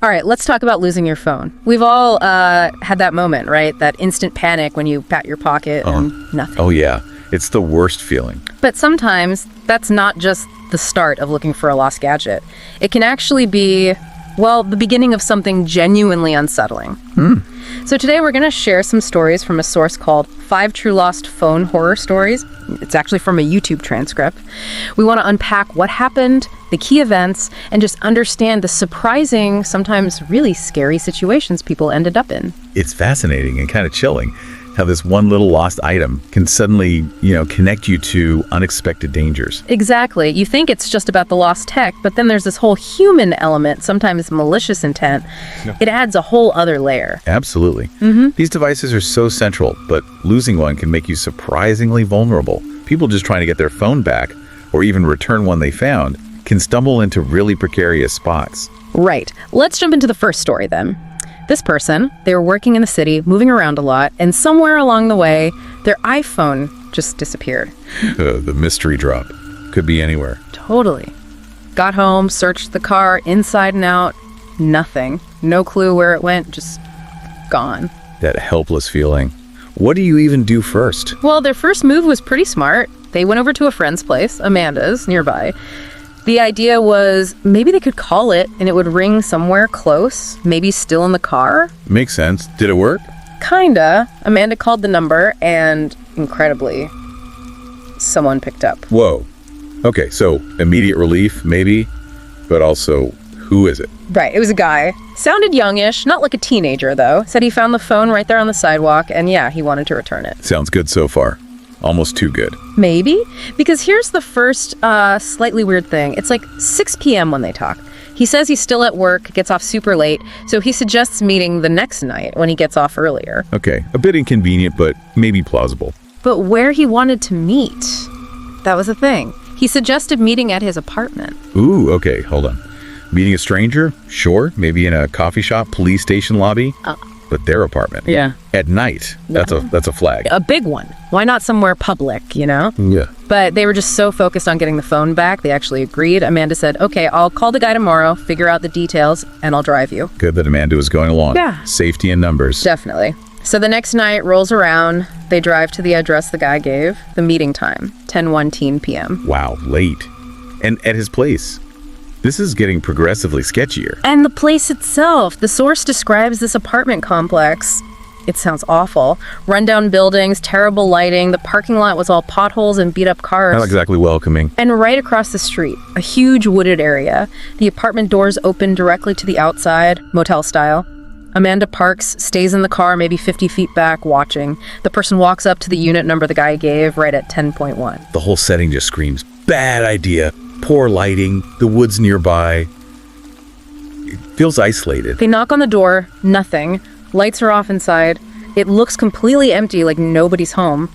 All right, let's talk about losing your phone. We've all had that moment, right? That instant panic when you pat your pocket and nothing. Oh, yeah. It's the worst feeling. But sometimes that's not just the start of looking for a lost gadget. It can actually be, well, the beginning of something genuinely unsettling. So today we're going to share some stories from a source called 5 True Lost Phone Horror Stories. It's actually from a YouTube transcript. We want to unpack what happened, the key events, and just understand the surprising, sometimes really scary situations people ended up in. It's fascinating and kind of chilling how this one little lost item can suddenly, connect you to unexpected dangers. Exactly. You think it's just about the lost tech, but then there's this whole human element, sometimes malicious intent. It adds a whole other layer. Absolutely. These devices are so central, but losing one can make you surprisingly vulnerable. People just trying to get their phone back, or even return one they found, can stumble into really precarious spots. Right. Let's jump into the first story then. This person, they were working in the city, moving around a lot, and somewhere along the way, their iPhone just disappeared. The mystery drop. Could be anywhere. Totally. Got home, searched the car inside and out. Nothing. No clue where it went, just gone. That helpless feeling. What do you even do first? Well, their first move was pretty smart. They went over to a friend's place, Amanda's, nearby. The idea was maybe they could call it and it would ring somewhere close, maybe still in the car. Makes sense. Did it work? Kinda. Amanda called the number and, incredibly, someone picked up. Whoa. Okay, so immediate relief, maybe, but also, who is it? Right, it was a guy. Sounded youngish, not like a teenager though. Said he found the phone right there on the sidewalk and yeah, he wanted to return it. Sounds good so far. Almost too good. Maybe? Because here's the first slightly weird thing. It's like 6 p.m. when they talk. He says he's still at work, gets off super late, so he suggests meeting the next night when he gets off earlier. Okay, a bit inconvenient, but maybe plausible. But where he wanted to meet, that was the thing. He suggested meeting at his apartment. Ooh, okay, hold on. Meeting a stranger? Sure, maybe in a coffee shop, police station lobby. But their apartment. Yeah. At night. That's a flag. A big one. Why not somewhere public, Yeah. But they were just so focused on getting the phone back, they actually agreed. Amanda said, okay, I'll call the guy tomorrow, figure out the details, and I'll drive you. Good that Amanda was going along. Yeah. Safety in numbers. Definitely. So the next night rolls around. They drive to the address the guy gave. The meeting time, 10:1 p.m. Wow, late. And at his place. This is getting progressively sketchier. And the place itself, the source describes this apartment complex. It sounds awful. Rundown buildings, terrible lighting. The parking lot was all potholes and beat up cars. Not exactly welcoming. And right across the street, a huge wooded area. The apartment doors open directly to the outside, motel style. Amanda parks, stays in the car maybe 50 feet back, watching. The person walks up to the unit number the guy gave right at 10.1. The whole setting just screams, bad idea. Poor lighting, the woods nearby. It feels isolated. They knock on the door, nothing. Lights are off inside. It looks completely empty, like nobody's home.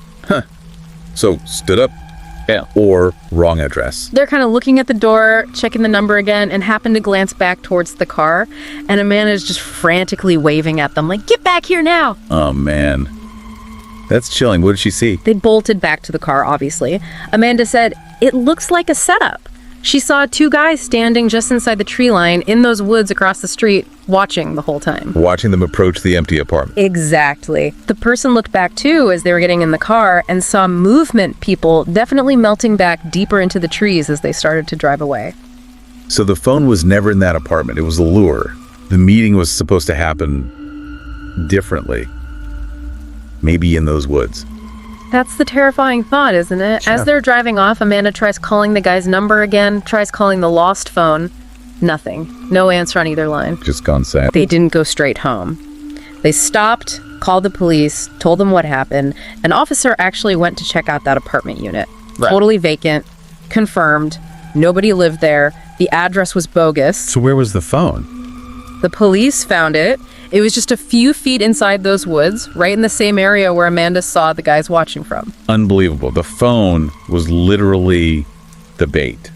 So, stood up? Yeah. Or wrong address. They're kind of looking at the door, checking the number again, and happen to glance back towards the car. And Amanda's just frantically waving at them, like, get back here now! Oh, man. That's chilling. What did she see? They bolted back to the car, obviously. Amanda said, it looks like a setup. She saw 2 guys standing just inside the tree line in those woods across the street, watching the whole time. Watching them approach the empty apartment. Exactly. The person looked back too as they were getting in the car and saw movement, people definitely melting back deeper into the trees as they started to drive away. So the phone was never in that apartment. It was a lure. The meeting was supposed to happen differently. Maybe in those woods. That's the terrifying thought, isn't it? Yeah. As they're driving off, Amanda tries calling the guy's number again, tries calling the lost phone. Nothing. No answer on either line. Just gone sad. They didn't go straight home. They stopped, called the police, told them what happened. An officer actually went to check out that apartment unit. Right. Totally vacant, confirmed, nobody lived there, the address was bogus. So where was the phone? The police found it. It was just a few feet inside those woods, right in the same area where Amanda saw the guys watching from. Unbelievable. The phone was literally the bait.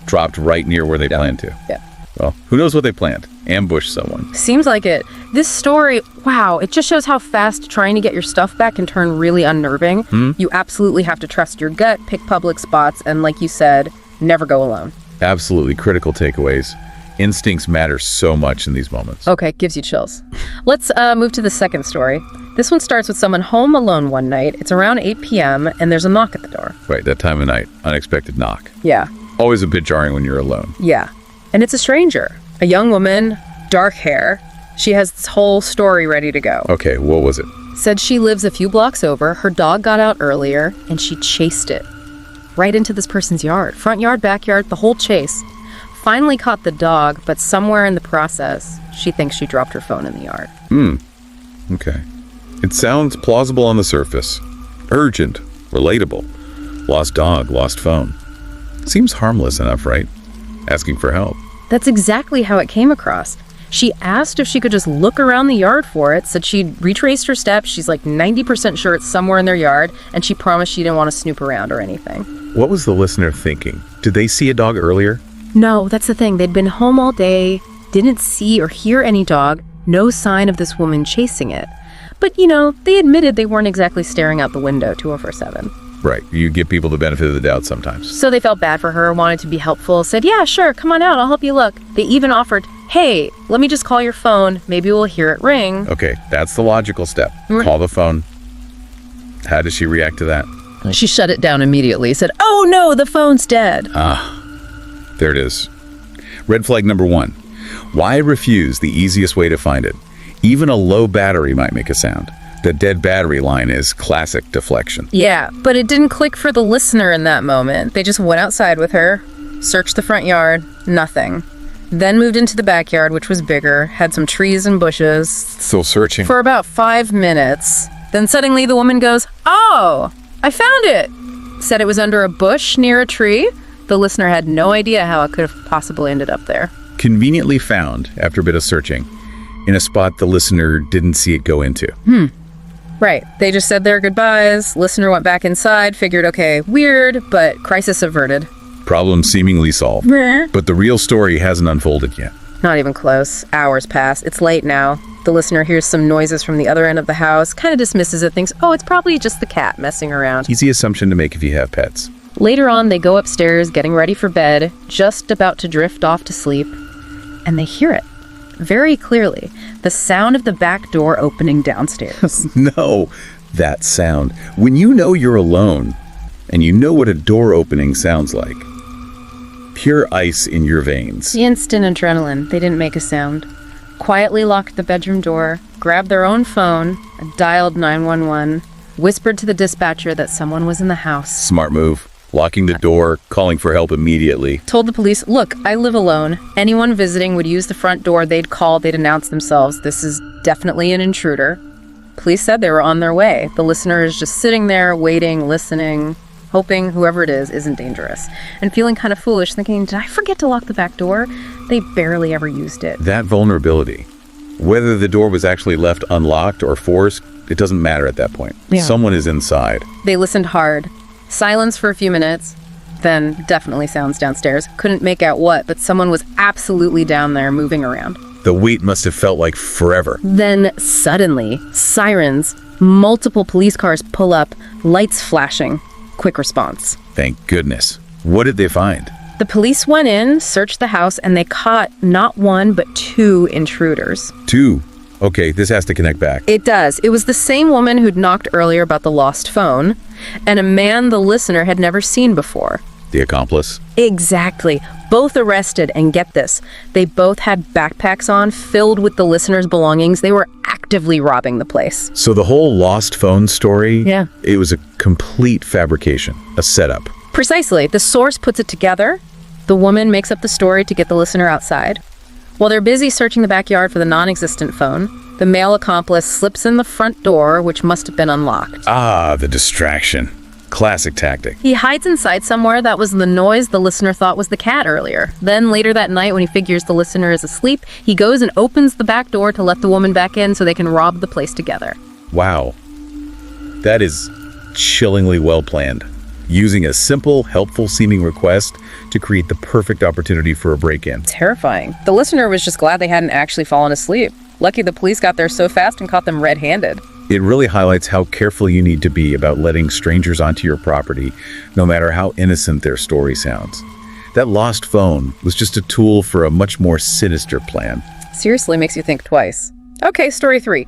Dropped right near where they planned to. Yeah. Well, who knows what they planned? Ambush someone. Seems like it. This story, wow, it just shows how fast trying to get your stuff back can turn really unnerving. You absolutely have to trust your gut, pick public spots, and like you said, never go alone. Absolutely critical takeaways. Instincts matter so much in these moments. Okay, gives you chills. Let's move to the second story. This one starts with someone home alone one night. It's around 8 p.m. and there's a knock at the door. Right, that time of night. Unexpected knock. Yeah. Always a bit jarring when you're alone. Yeah. And it's a stranger. A young woman, dark hair. She has this whole story ready to go. Okay, what was it? Said she lives a few blocks over. Her dog got out earlier and she chased it right into this person's yard. Front yard, backyard, the whole chase. Finally caught the dog, but somewhere in the process, she thinks she dropped her phone in the yard. Okay. It sounds plausible on the surface. Urgent. Relatable. Lost dog, lost phone. Seems harmless enough, right? Asking for help. That's exactly how it came across. She asked if she could just look around the yard for it, said she'd retraced her steps, she's like 90% sure it's somewhere in their yard, and she promised she didn't want to snoop around or anything. What was the listener thinking? Did they see a dog earlier? No, that's the thing. They'd been home all day, didn't see or hear any dog, no sign of this woman chasing it. But, they admitted they weren't exactly staring out the window 24/7. Right. You give people the benefit of the doubt sometimes. So they felt bad for her, wanted to be helpful, said, yeah, sure, come on out, I'll help you look. They even offered, hey, let me just call your phone, maybe we'll hear it ring. Okay, that's the logical step. Call the phone. How does she react to that? She shut it down immediately, said, oh no, the phone's dead. There it is. Red flag number 1. Why refuse the easiest way to find it? Even a low battery might make a sound. The dead battery line is classic deflection. Yeah, but it didn't click for the listener in that moment. They just went outside with her, searched the front yard, nothing. Then moved into the backyard, which was bigger, had some trees and bushes. Still searching. For about 5 minutes. Then suddenly the woman goes, oh, I found it. Said it was under a bush near a tree. The listener had no idea how it could have possibly ended up there. Conveniently found, after a bit of searching, in a spot the listener didn't see it go into. Right. They just said their goodbyes. Listener went back inside, figured, okay, weird, but crisis averted. Problem seemingly solved. But the real story hasn't unfolded yet. Not even close. Hours pass. It's late now. The listener hears some noises from the other end of the house, kind of dismisses it, thinks, oh, it's probably just the cat messing around. Easy assumption to make if you have pets. Later on, they go upstairs, getting ready for bed, just about to drift off to sleep, and they hear it very clearly. The sound of the back door opening downstairs. No, that sound. When you know you're alone, and you know what a door opening sounds like, pure ice in your veins. The instant adrenaline. They didn't make a sound. Quietly locked the bedroom door, grabbed their own phone, dialed 911, whispered to the dispatcher that someone was in the house. Smart move. Locking the door, calling for help immediately. Told the police, look, I live alone. Anyone visiting would use the front door. They'd call, they'd announce themselves. This is definitely an intruder. Police said they were on their way. The listener is just sitting there, waiting, listening, hoping whoever it is isn't dangerous. And feeling kind of foolish, thinking, did I forget to lock the back door? They barely ever used it. That vulnerability. Whether the door was actually left unlocked or forced, it doesn't matter at that point. Yeah. Someone is inside. They listened hard. Silence for a few minutes, then definitely sounds downstairs. Couldn't make out what, but someone was absolutely down there moving around. The wait must have felt like forever. Then suddenly, sirens, multiple police cars pull up, lights flashing. Quick response. Thank goodness. What did they find? The police went in, searched the house, and they caught not one, but 2 intruders. 2. Okay, this has to connect back. It does. It was the same woman who'd knocked earlier about the lost phone, and a man the listener had never seen before. The accomplice? Exactly. Both arrested, and get this, they both had backpacks on filled with the listener's belongings. They were actively robbing the place. So the whole lost phone story, Yeah. It was a complete fabrication, a setup. Precisely. The source puts it together. The woman makes up the story to get the listener outside. While they're busy searching the backyard for the non-existent phone, the male accomplice slips in the front door, which must have been unlocked. Ah, the distraction. Classic tactic. He hides inside somewhere. That was the noise the listener thought was the cat earlier. Then later that night, when he figures the listener is asleep, he goes and opens the back door to let the woman back in so they can rob the place together. Wow. That is chillingly well planned. Using a simple, helpful-seeming request to create the perfect opportunity for a break-in. Terrifying. The listener was just glad they hadn't actually fallen asleep. Lucky the police got there so fast and caught them red-handed. It really highlights how careful you need to be about letting strangers onto your property, no matter how innocent their story sounds. that lost phone was just a tool for a much more sinister plan. Seriously makes you think twice. Okay, story 3.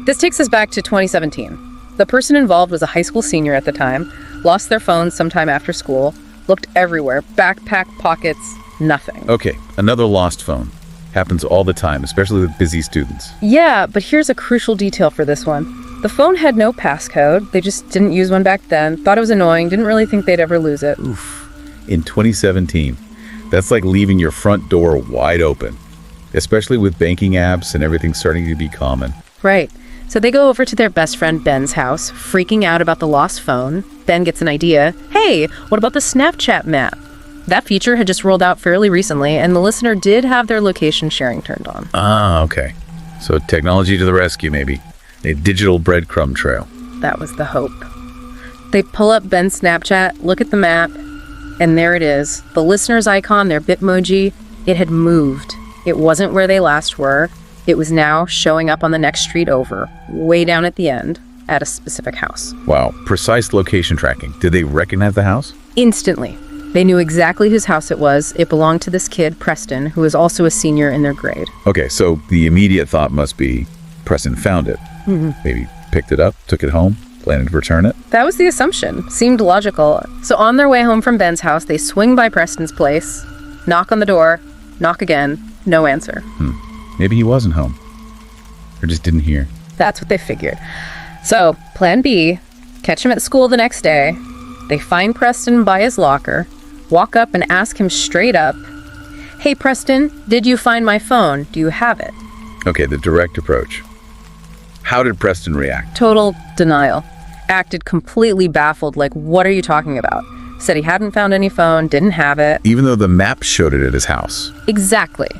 This takes us back to 2017. The person involved was a high school senior at the time, lost their phone sometime after school, looked everywhere, backpack, pockets, nothing. Okay, another lost phone. Happens all the time, especially with busy students. Yeah, but here's a crucial detail for this one. The phone had no passcode. They just didn't use one back then, thought it was annoying, didn't really think they'd ever lose it. Oof. In 2017, that's like leaving your front door wide open, especially with banking apps and everything starting to be common. Right. So they go over to their best friend Ben's house, freaking out about the lost phone. Ben gets an idea. Hey, what about the Snapchat map? That feature had just rolled out fairly recently, and the listener did have their location sharing turned on. Ah, okay. So technology to the rescue, maybe. A digital breadcrumb trail. That was the hope. They pull up Ben's Snapchat, look at the map, and there it is. The listener's icon, their Bitmoji, it had moved. It wasn't where they last were. It was now showing up on the next street over, way down at the end, at a specific house. Wow, precise location tracking. Did they recognize the house? Instantly. They knew exactly whose house it was. It belonged to this kid, Preston, who was also a senior in their grade. Okay, so the immediate thought must be Preston found it. Maybe picked it up, took it home, planning to return it. That was the assumption. Seemed logical. So on their way home from Ben's house, they swing by Preston's place, knock on the door, knock again, no answer. Maybe he wasn't home. Or just didn't hear. That's what they figured. So, plan B, catch him at school the next day. They find Preston by his locker, walk up and ask him straight up, "Hey Preston, did you find my phone? Do you have it?" Okay, the direct approach. How did Preston react? Total denial. Acted completely baffled, like, what are you talking about? Said he hadn't found any phone, didn't have it. Even though the map showed it at his house. Exactly.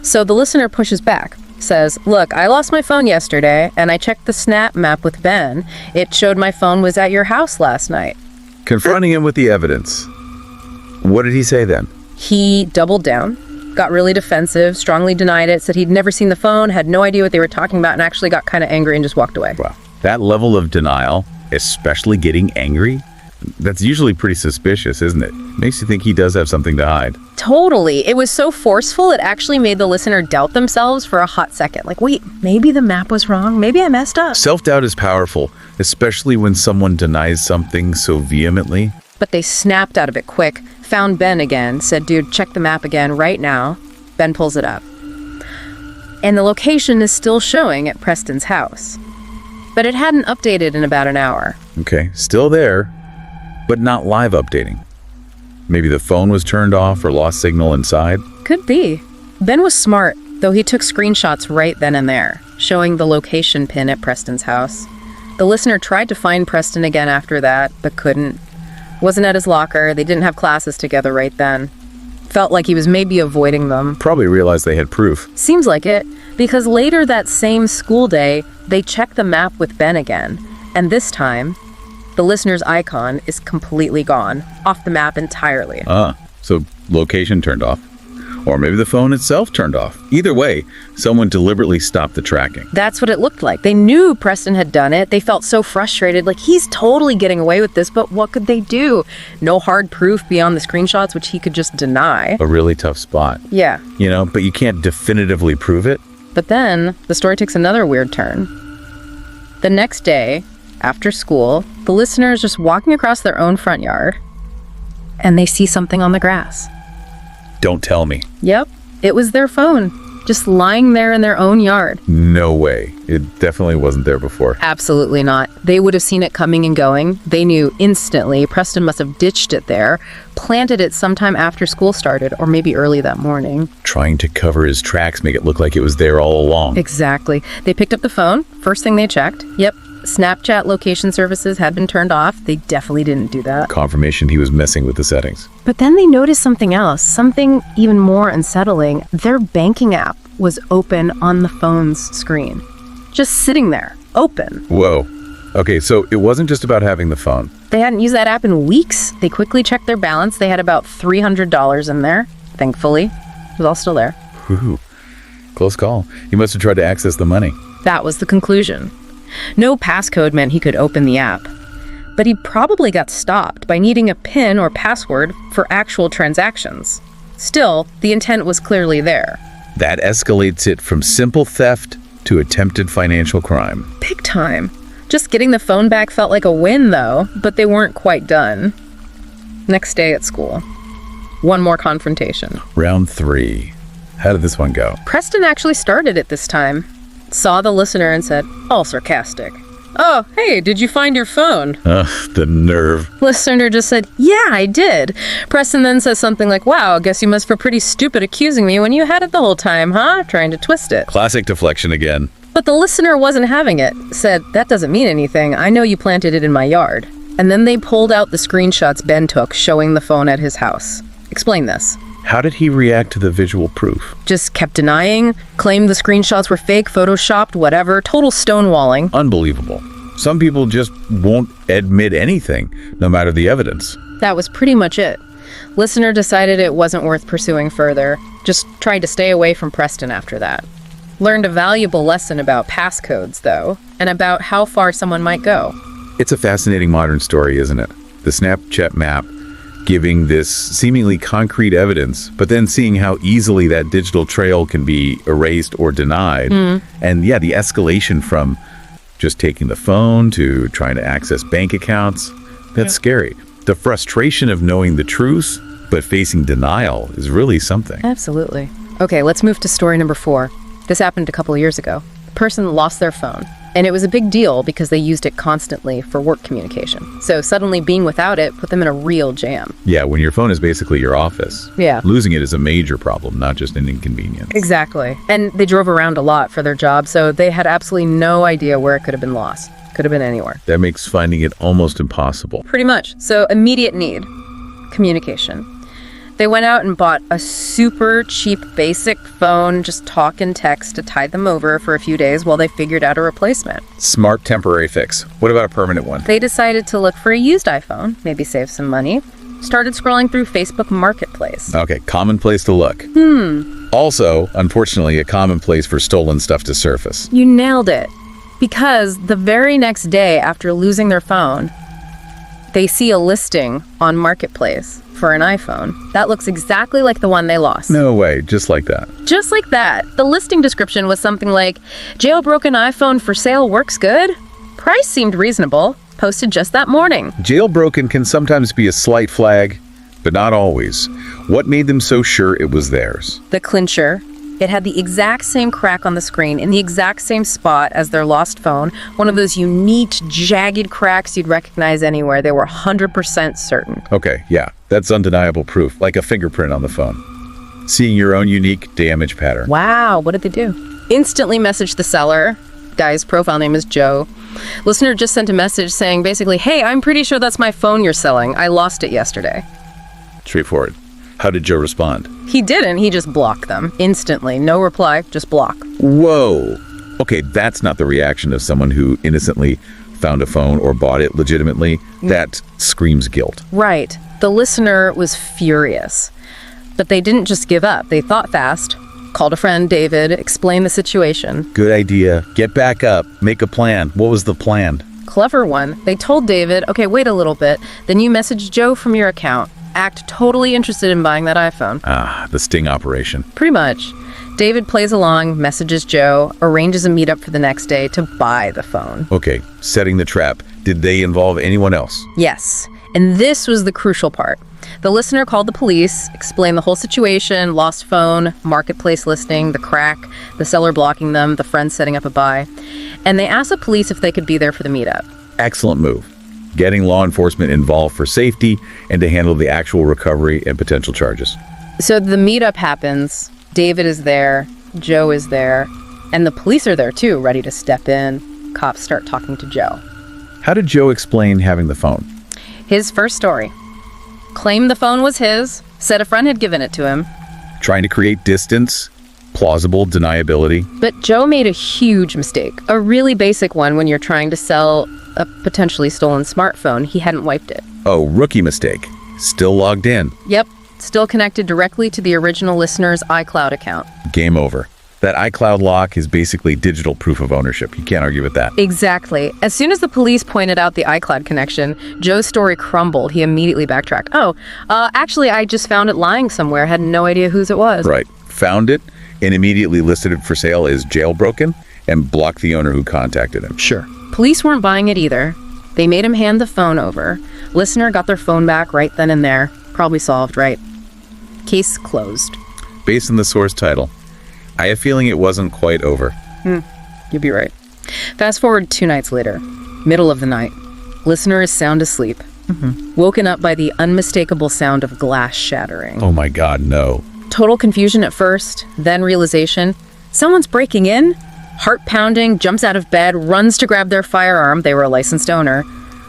So the listener pushes back, says, "Look, I lost my phone yesterday, and I checked the Snap map with Ben. It showed my phone was at your house last night." Confronting him with the evidence. What did he say then? He doubled down, got really defensive, strongly denied it, said he'd never seen the phone, had no idea what they were talking about, and actually got kind of angry and just walked away. Wow. That level of denial, especially getting angry, that's usually pretty suspicious, isn't it? Makes you think he does have something to hide. Totally. It was so forceful, it actually made the listener doubt themselves for a hot second. Like, wait, maybe the map was wrong. Maybe I messed up. Self-doubt is powerful, especially when someone denies something so vehemently. But they snapped out of it quick, found Ben again, said, "Dude, check the map again right now." Ben pulls it up. And the location is still showing at Preston's house. But it hadn't updated in about an hour. Okay, still there, but not live updating. Maybe the phone was turned off or lost signal inside. Could be. Ben was smart, though he took screenshots right then and there, showing the location pin at Preston's house. The listener tried to find Preston again after that, but couldn't. Wasn't at his locker. They didn't have classes together right then. Felt like he was maybe avoiding them. Probably realized they had proof. Seems like it, because later that same school day, they checked the map with Ben again, and this time, the listener's icon is completely gone, off the map entirely. So location turned off. Or maybe the phone itself turned off. Either way, someone deliberately stopped the tracking. That's what it looked like. They knew Preston had done it. They felt so frustrated, like he's totally getting away with this, but what could they do? No hard proof beyond the screenshots, which he could just deny. A really tough spot. Yeah. You know, but you can't definitively prove it. But then, the story takes another weird turn. The next day, after school, the listener is just walking across their own front yard, and they see something on the grass. Don't tell me. Yep, it was their phone, just lying there in their own yard. No way. It definitely wasn't there before. Absolutely not. They would have seen it coming and going. They knew instantly Preston must have ditched it there, planted it sometime after school started, or maybe early that morning. Trying to cover his tracks, make it look like it was there all along. Exactly. They picked up the phone. First thing they checked. Yep. Snapchat location services had been turned off. They definitely didn't do that. Confirmation he was messing with the settings. But then they noticed something else, something even more unsettling. Their banking app was open on the phone's screen. Just sitting there, open. Whoa. Okay, so it wasn't just about having the phone. They hadn't used that app in weeks. They quickly checked their balance. They had about $300 in there. Thankfully, it was all still there. Whew. Close call. He must have tried to access the money. That was the conclusion. No passcode meant he could open the app. But he probably got stopped by needing a PIN or password for actual transactions. Still, the intent was clearly there. That escalates it from simple theft to attempted financial crime. Big time. Just getting the phone back felt like a win, though, but they weren't quite done. Next day at school. One more confrontation. Round 3. How did this one go? Preston actually started it this time. Saw the listener and said, all sarcastic, "Oh, hey, did you find your phone?" Ugh, the nerve. Listener just said, "Yeah, I did." Preston then says something like, "Wow, guess you must feel pretty stupid accusing me when you had it the whole time, huh?" Trying to twist it. Classic deflection again. But the listener wasn't having it. Said, "That doesn't mean anything. I know you planted it in my yard." And then they pulled out the screenshots Ben took showing the phone at his house. Explain this. How did he react to the visual proof? Just kept denying, claimed the screenshots were fake, photoshopped, whatever, total stonewalling. Unbelievable. Some people just won't admit anything, no matter the evidence. That was pretty much it. Listener decided it wasn't worth pursuing further. Just tried to stay away from Preston after that. Learned a valuable lesson about passcodes, though, and about how far someone might go. It's a fascinating modern story, isn't it? The Snapchat map giving this seemingly concrete evidence, but then seeing how easily that digital trail can be erased or denied. And yeah, the escalation from just taking the phone to trying to access bank accounts, that's scary. The frustration of knowing the truth, but facing denial is really something. Absolutely. Okay, let's move to story number 4. This happened a couple of years ago. The person lost their phone. And it was a big deal because they used it constantly for work communication. So suddenly being without it put them in a real jam. Yeah, when your phone is basically your office. Yeah. Losing it is a major problem, not just an inconvenience. Exactly. And they drove around a lot for their job, so they had absolutely no idea where it could have been lost. Could have been anywhere. That makes finding it almost impossible. Pretty much. So immediate need. Communication. They went out and bought a super cheap basic phone, just talk and text to tide them over for a few days while they figured out a replacement. Smart temporary fix. What about a permanent one? They decided to look for a used iPhone, maybe save some money. Started scrolling through Facebook Marketplace. Okay, common place to look. Also, unfortunately, a common place for stolen stuff to surface. You nailed it. Because the very next day after losing their phone, they see a listing on Marketplace for an iPhone that looks exactly like the one they lost. No way, just like that. Just like that. The listing description was something like, "Jailbroken iPhone for sale, works good." Price seemed reasonable. Posted just that morning. Jailbroken can sometimes be a slight flag, but not always. What made them so sure it was theirs? The clincher. It had the exact same crack on the screen in the exact same spot as their lost phone. One of those unique, jagged cracks you'd recognize anywhere. They were 100% certain. Okay, yeah, that's undeniable proof, like a fingerprint on the phone. Seeing your own unique damage pattern. Wow, what did they do? Instantly messaged the seller. Guy's profile name is Joe. Listener just sent a message saying basically, "Hey, I'm pretty sure that's my phone you're selling. I lost it yesterday." Straightforward. How did Joe respond? He didn't. He just blocked them. Instantly. No reply, just block. Whoa. Okay, that's not the reaction of someone who innocently found a phone or bought it legitimately. That screams guilt. Right. The listener was furious. But they didn't just give up. They thought fast, called a friend, David, explained the situation. Good idea. Get back up. Make a plan. What was the plan? Clever one. They told David, "Okay, wait a little bit. Then you message Joe from your account. Act totally interested in buying that iPhone." Ah, the sting operation. Pretty much. David plays along, messages Joe, arranges a meetup for the next day to buy the phone. Okay, setting the trap. Did they involve anyone else? Yes, and this was the crucial part. The listener called the police, explained the whole situation, lost phone, marketplace listing, the crack, the seller blocking them, the friend setting up a buy. And they asked the police if they could be there for the meetup. Excellent move. Getting law enforcement involved for safety and to handle the actual recovery and potential charges. So the meetup happens. David is there, Joe is there, and the police are there too, ready to step in. Cops start talking to Joe. How did Joe explain having the phone? His first story. Claimed the phone was his, said a friend had given it to him. Trying to create distance, plausible deniability. But Joe made a huge mistake, a really basic one when you're trying to sell a potentially stolen smartphone. He hadn't wiped it. Oh, rookie mistake. Still logged in. Yep, still connected directly to the original listener's iCloud account. Game over. That iCloud lock is basically digital proof of ownership. You can't argue with that. Exactly. As soon as the police pointed out the iCloud connection, Joe's story crumbled. He immediately backtracked. Actually, I just found it lying somewhere. Had no idea whose it was. Right. Found it and immediately listed it for sale as jailbroken and blocked the owner who contacted him. Sure. Police weren't buying it either. They made him hand the phone over. Listener got their phone back right then and there. Probably solved, right? Case closed. Based on the source title, I have a feeling it wasn't quite over. You'd be right. Fast forward 2 nights later. Middle of the night. Listener is sound asleep. Woken up by the unmistakable sound of glass shattering. Oh my God, no. Total confusion at first, then realization. Someone's breaking in? Heart pounding, jumps out of bed, runs to grab their firearm. They were a licensed owner.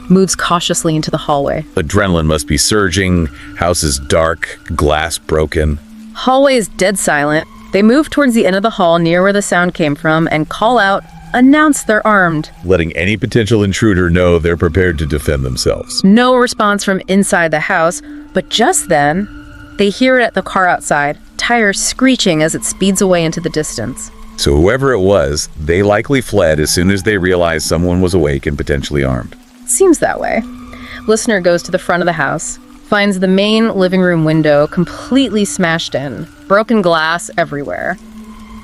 Moves cautiously into the hallway. Adrenaline must be surging. House is dark. Glass broken. Hallway is dead silent. They move towards the end of the hall near where the sound came from and call out, announce they're armed. Letting any potential intruder know they're prepared to defend themselves. No response from inside the house, but just then, they hear it at the car outside, tires screeching as it speeds away into the distance. So whoever it was, they likely fled as soon as they realized someone was awake and potentially armed. Seems that way. Listener goes to the front of the house, finds the main living room window completely smashed in, broken glass everywhere.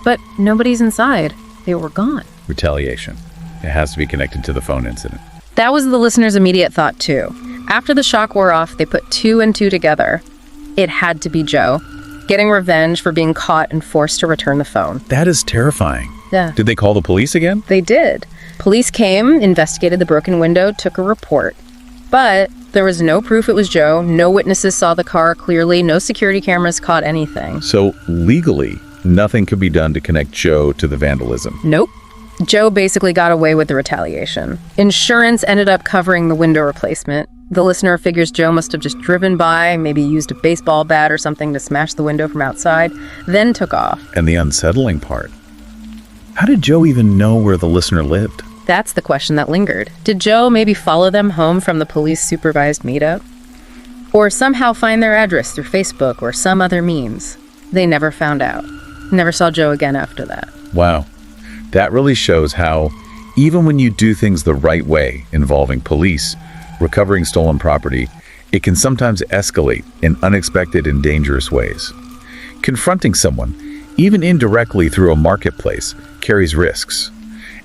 But nobody's inside. They were gone. Retaliation. It has to be connected to the phone incident. That was the listener's immediate thought, too. After the shock wore off, they put 2 and 2 together. It had to be Joe, getting revenge for being caught and forced to return the phone. That is terrifying. Yeah. Did they call the police again? They did. Police came, investigated the broken window, took a report. But there was no proof it was Joe. No witnesses saw the car clearly. No security cameras caught anything. So legally, nothing could be done to connect Joe to the vandalism. Nope. Joe basically got away with the retaliation. Insurance ended up covering the window replacement. The listener figures Joe must have just driven by, maybe used a baseball bat or something to smash the window from outside, then took off. And the unsettling part, how did Joe even know where the listener lived? That's the question that lingered. Did Joe maybe follow them home from the police-supervised meetup? Or somehow find their address through Facebook or some other means? They never found out. Never saw Joe again after that. Wow. That really shows how, even when you do things the right way involving police, recovering stolen property, it can sometimes escalate in unexpected and dangerous ways. Confronting someone, even indirectly through a marketplace, carries risks.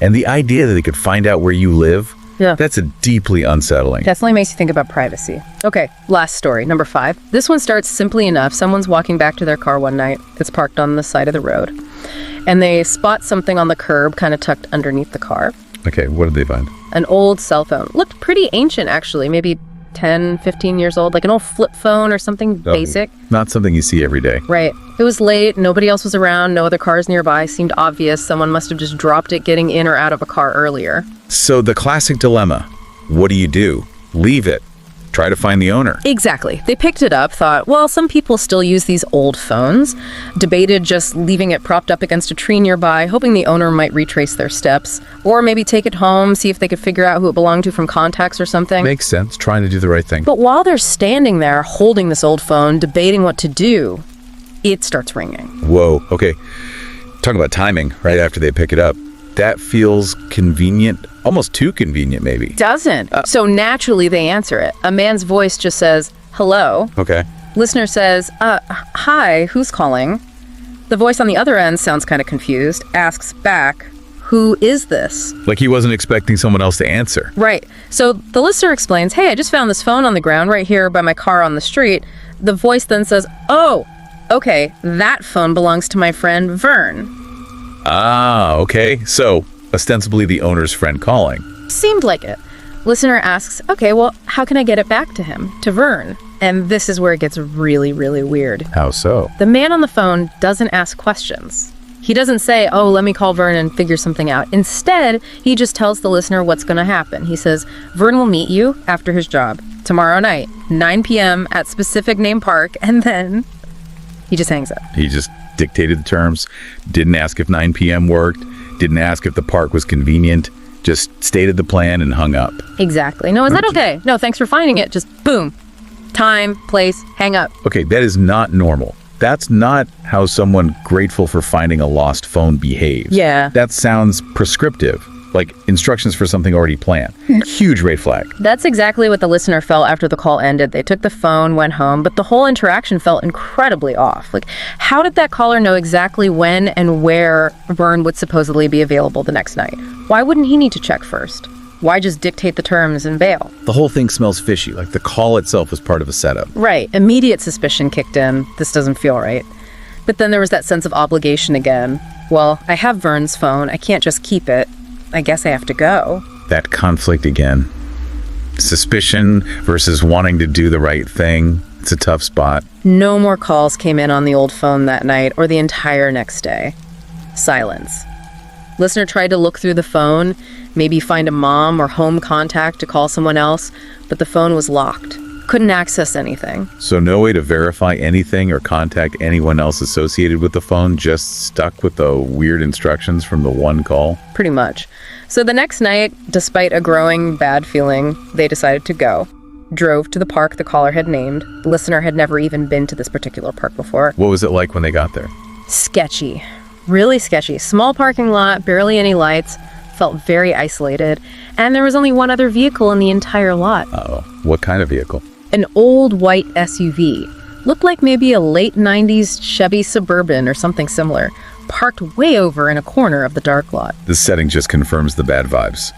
And the idea that they could find out where you live, that's a deeply unsettling. Definitely makes you think about privacy. Okay, last story, number 5. This one starts simply enough. Someone's walking back to their car one night. It's parked on the side of the road. And they spot something on the curb kind of tucked underneath the car. Okay, what did they find? An old cell phone. Looked pretty ancient, actually. Maybe 10, 15 years old. Like an old flip phone or something basic. Not something you see every day. Right. It was late. Nobody else was around. No other cars nearby. Seemed obvious. Someone must have just dropped it getting in or out of a car earlier. So the classic dilemma. What do? Leave it. Try to find the owner. Exactly. They picked it up, thought, well, some people still use these old phones. Debated just leaving it propped up against a tree nearby, hoping the owner might retrace their steps. Or maybe take it home, see if they could figure out who it belonged to from contacts or something. Makes sense. Trying to do the right thing. But while they're standing there holding this old phone, debating what to do, it starts ringing. Whoa. Okay. Talk about timing right after they pick it up. That feels convenient, almost too convenient maybe. Doesn't. So naturally they answer it. A man's voice just says, hello. Okay. Listener says, hi, who's calling? The voice on the other end sounds kind of confused, asks back, who is this? Like he wasn't expecting someone else to answer. Right. So the listener explains, hey, I just found this phone on the ground right here by my car on the street. The voice then says, oh, okay, that phone belongs to my friend Vern. Ah, okay. So, ostensibly the owner's friend calling. Seemed like it. Listener asks, okay, well, how can I get it back to him, to Vern? And this is where it gets really, really weird. How so? The man on the phone doesn't ask questions. He doesn't say, oh, let me call Vern and figure something out. Instead, he just tells the listener what's going to happen. He says, Vern will meet you after his job tomorrow night, 9 p.m. at specific name park, and then he just hangs up. He just dictated the terms, didn't ask if 9 p.m. worked, didn't ask if the park was convenient, just stated the plan and hung up. Exactly. No, is that okay? No, thanks for finding it. Just boom. Time, place, hang up. Okay, that is not normal. that's not how someone grateful for finding a lost phone behaves. Yeah. That sounds prescriptive, like instructions for something already planned. Huge red flag. That's exactly what the listener felt after the call ended. They took the phone, went home, but the whole interaction felt incredibly off. Like, how did that caller know exactly when and where Vern would supposedly be available the next night? Why wouldn't he need to check first? Why just dictate the terms and bail? The whole thing smells fishy, like the call itself was part of a setup. Right. Immediate suspicion kicked in. This doesn't feel right. But then there was that sense of obligation again. Well, I have Vern's phone. I can't just keep it. I guess I have to go. That conflict again. Suspicion versus wanting to do the right thing. It's a tough spot. No more calls came in on the old phone that night or the entire next day. Silence. Listener tried to look through the phone, maybe find a mom or home contact to call someone else, but the phone was locked. Couldn't access anything. So no way to verify anything or contact anyone else associated with the phone, just stuck with the weird instructions from the one call? Pretty much. So the next night, despite a growing bad feeling, they decided to go. Drove to the park the caller had named. The listener had never even been to this particular park before. What was it like when they got there? Sketchy. Really sketchy. Small parking lot, barely any lights, felt very isolated, and there was only one other vehicle in the entire lot. Uh-oh. What kind of vehicle? An old white SUV. Looked like maybe a late 90s Chevy Suburban or something similar, parked way over in a corner of the dark lot. This setting just confirms the bad vibes.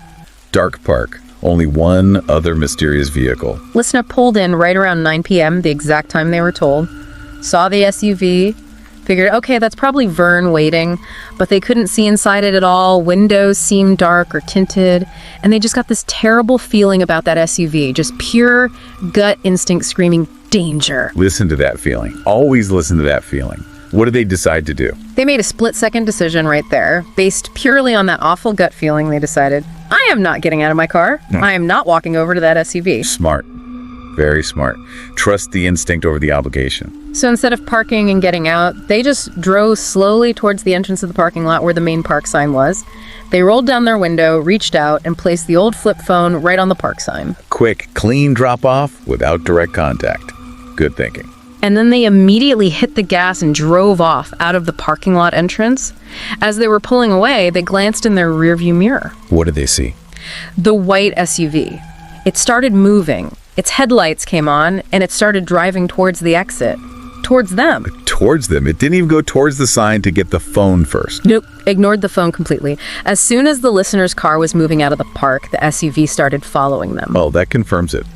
Dark park. Only one other mysterious vehicle. Listener pulled in right around 9 p.m., the exact time they were told. Saw the SUV. Figured, okay, that's probably Vern waiting, but they couldn't see inside it at all. Windows seemed dark or tinted, and they just got this terrible feeling about that SUV, just pure gut instinct screaming, danger. Listen to that feeling. Always listen to that feeling. What did they decide to do? They made a split-second decision right there. Based purely on that awful gut feeling, they decided, I am not getting out of my car. I am not walking over to that SUV. Smart. Very smart. Trust the instinct over the obligation. So instead of parking and getting out, they just drove slowly towards the entrance of the parking lot where the main park sign was. They rolled down their window, reached out, and placed the old flip phone right on the park sign. Quick, clean drop-off without direct contact. Good thinking. And then they immediately hit the gas and drove off out of the parking lot entrance. As they were pulling away, they glanced in their rearview mirror. What did they see? The white SUV. It started moving. Its headlights came on, and it started driving towards the exit. Towards them. Towards them? It didn't even go towards the sign to get the phone first. Nope. Ignored the phone completely. As soon as the listener's car was moving out of the park, the SUV started following them. Well, that confirms it.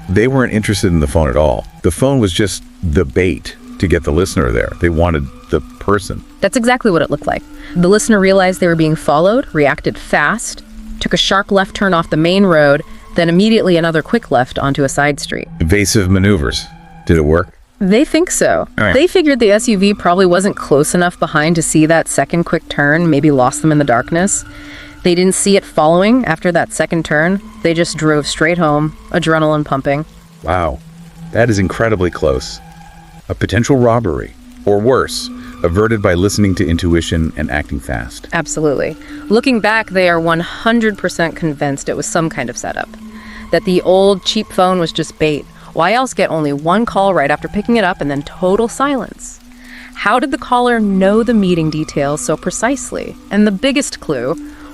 They weren't interested in the phone at all. The phone was just the bait to get the listener there. They wanted the person. That's exactly what it looked like. The listener realized they were being followed, reacted fast, took a sharp left turn off the main road, then immediately another quick left onto a side street. Evasive maneuvers. Did it work? They think so. Right. They figured the SUV probably wasn't close enough behind to see that second quick turn, maybe lost them in the darkness. They didn't see it following after that second turn. They just drove straight home, adrenaline pumping. Wow. That is incredibly close. A potential robbery, or worse, averted by listening to intuition and acting fast. Absolutely. Looking back, they are 100% convinced it was some kind of setup. That the old cheap phone was just bait. Why else get only one call right after picking it up and then total silence? How did the caller know the meeting details so precisely? And the biggest clue,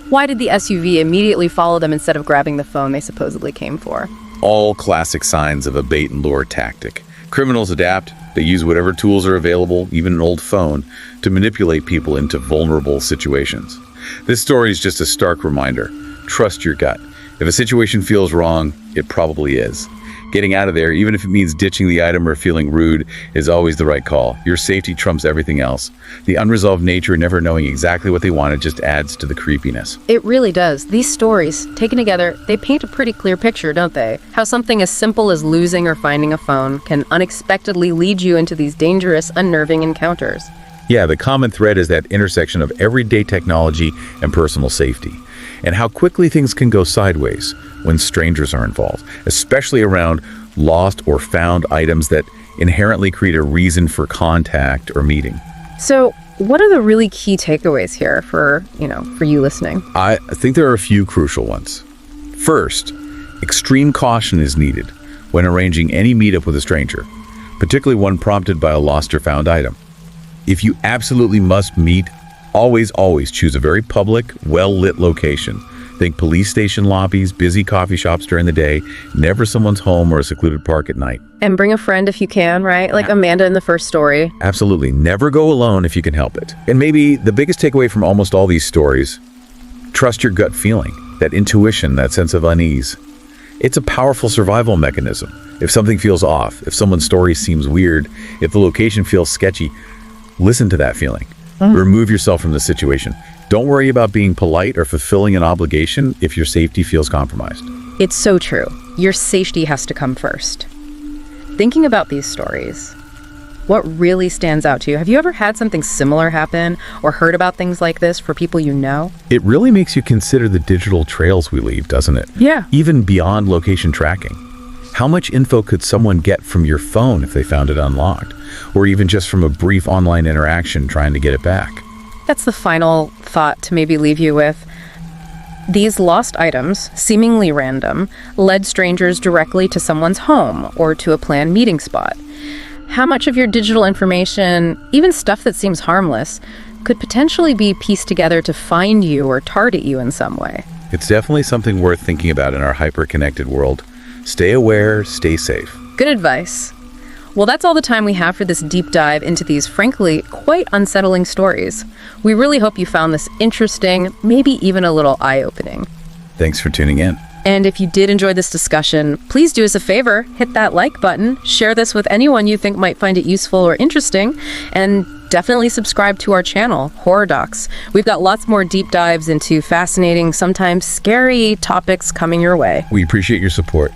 why did the SUV immediately follow them instead of grabbing the phone they supposedly came for? All classic signs of a bait and lure tactic. Criminals adapt. They use whatever tools are available, even an old phone, to manipulate people into vulnerable situations. This story is just a stark reminder. Trust your gut. If a situation feels wrong, it probably is. Getting out of there, even if it means ditching the item or feeling rude, is always the right call. Your safety trumps everything else. The unresolved nature, never knowing exactly what they wanted, just adds to the creepiness. It really does. These stories, taken together, they paint a pretty clear picture, don't they? How something as simple as losing or finding a phone can unexpectedly lead you into these dangerous, unnerving encounters. Yeah, the common thread is that intersection of everyday technology and personal safety, and how quickly things can go sideways when strangers are involved, especially around lost or found items that inherently create a reason for contact or meeting. So, what are the really key takeaways here for you listening? I think there are a few crucial ones. First, extreme caution is needed when arranging any meetup with a stranger, particularly one prompted by a lost or found item. If you absolutely must meet, always choose a very public, well-lit location. Think police station lobbies, busy coffee shops during the day, never someone's home or a secluded park at night. And bring a friend if you can, right? Like Amanda in the first story. Absolutely. Never go alone if you can help it. And maybe the biggest takeaway from almost all these stories, trust your gut feeling, that intuition, that sense of unease. It's a powerful survival mechanism. If something feels off, if someone's story seems weird, if the location feels sketchy, listen to that feeling. Remove yourself from the situation. Don't worry about being polite or fulfilling an obligation if your safety feels compromised. It's so true. Your safety has to come first. Thinking about these stories, what really stands out to you? Have you ever had something similar happen or heard about things like this for people you know? It really makes you consider the digital trails we leave, doesn't it? Yeah. Even beyond location tracking. How much info could someone get from your phone if they found it unlocked? Or even just from a brief online interaction trying to get it back? That's the final thought to maybe leave you with. These lost items, seemingly random, led strangers directly to someone's home or to a planned meeting spot. How much of your digital information, even stuff that seems harmless, could potentially be pieced together to find you or target you in some way? It's definitely something worth thinking about in our hyper-connected world. Stay aware, stay safe. Good advice. Well, that's all the time we have for this deep dive into these, frankly, quite unsettling stories. We really hope you found this interesting, maybe even a little eye-opening. Thanks for tuning in. And if you did enjoy this discussion, please do us a favor, hit that like button, share this with anyone you think might find it useful or interesting, and definitely subscribe to our channel, Horror Docs. We've got lots more deep dives into fascinating, sometimes scary topics coming your way. We appreciate your support.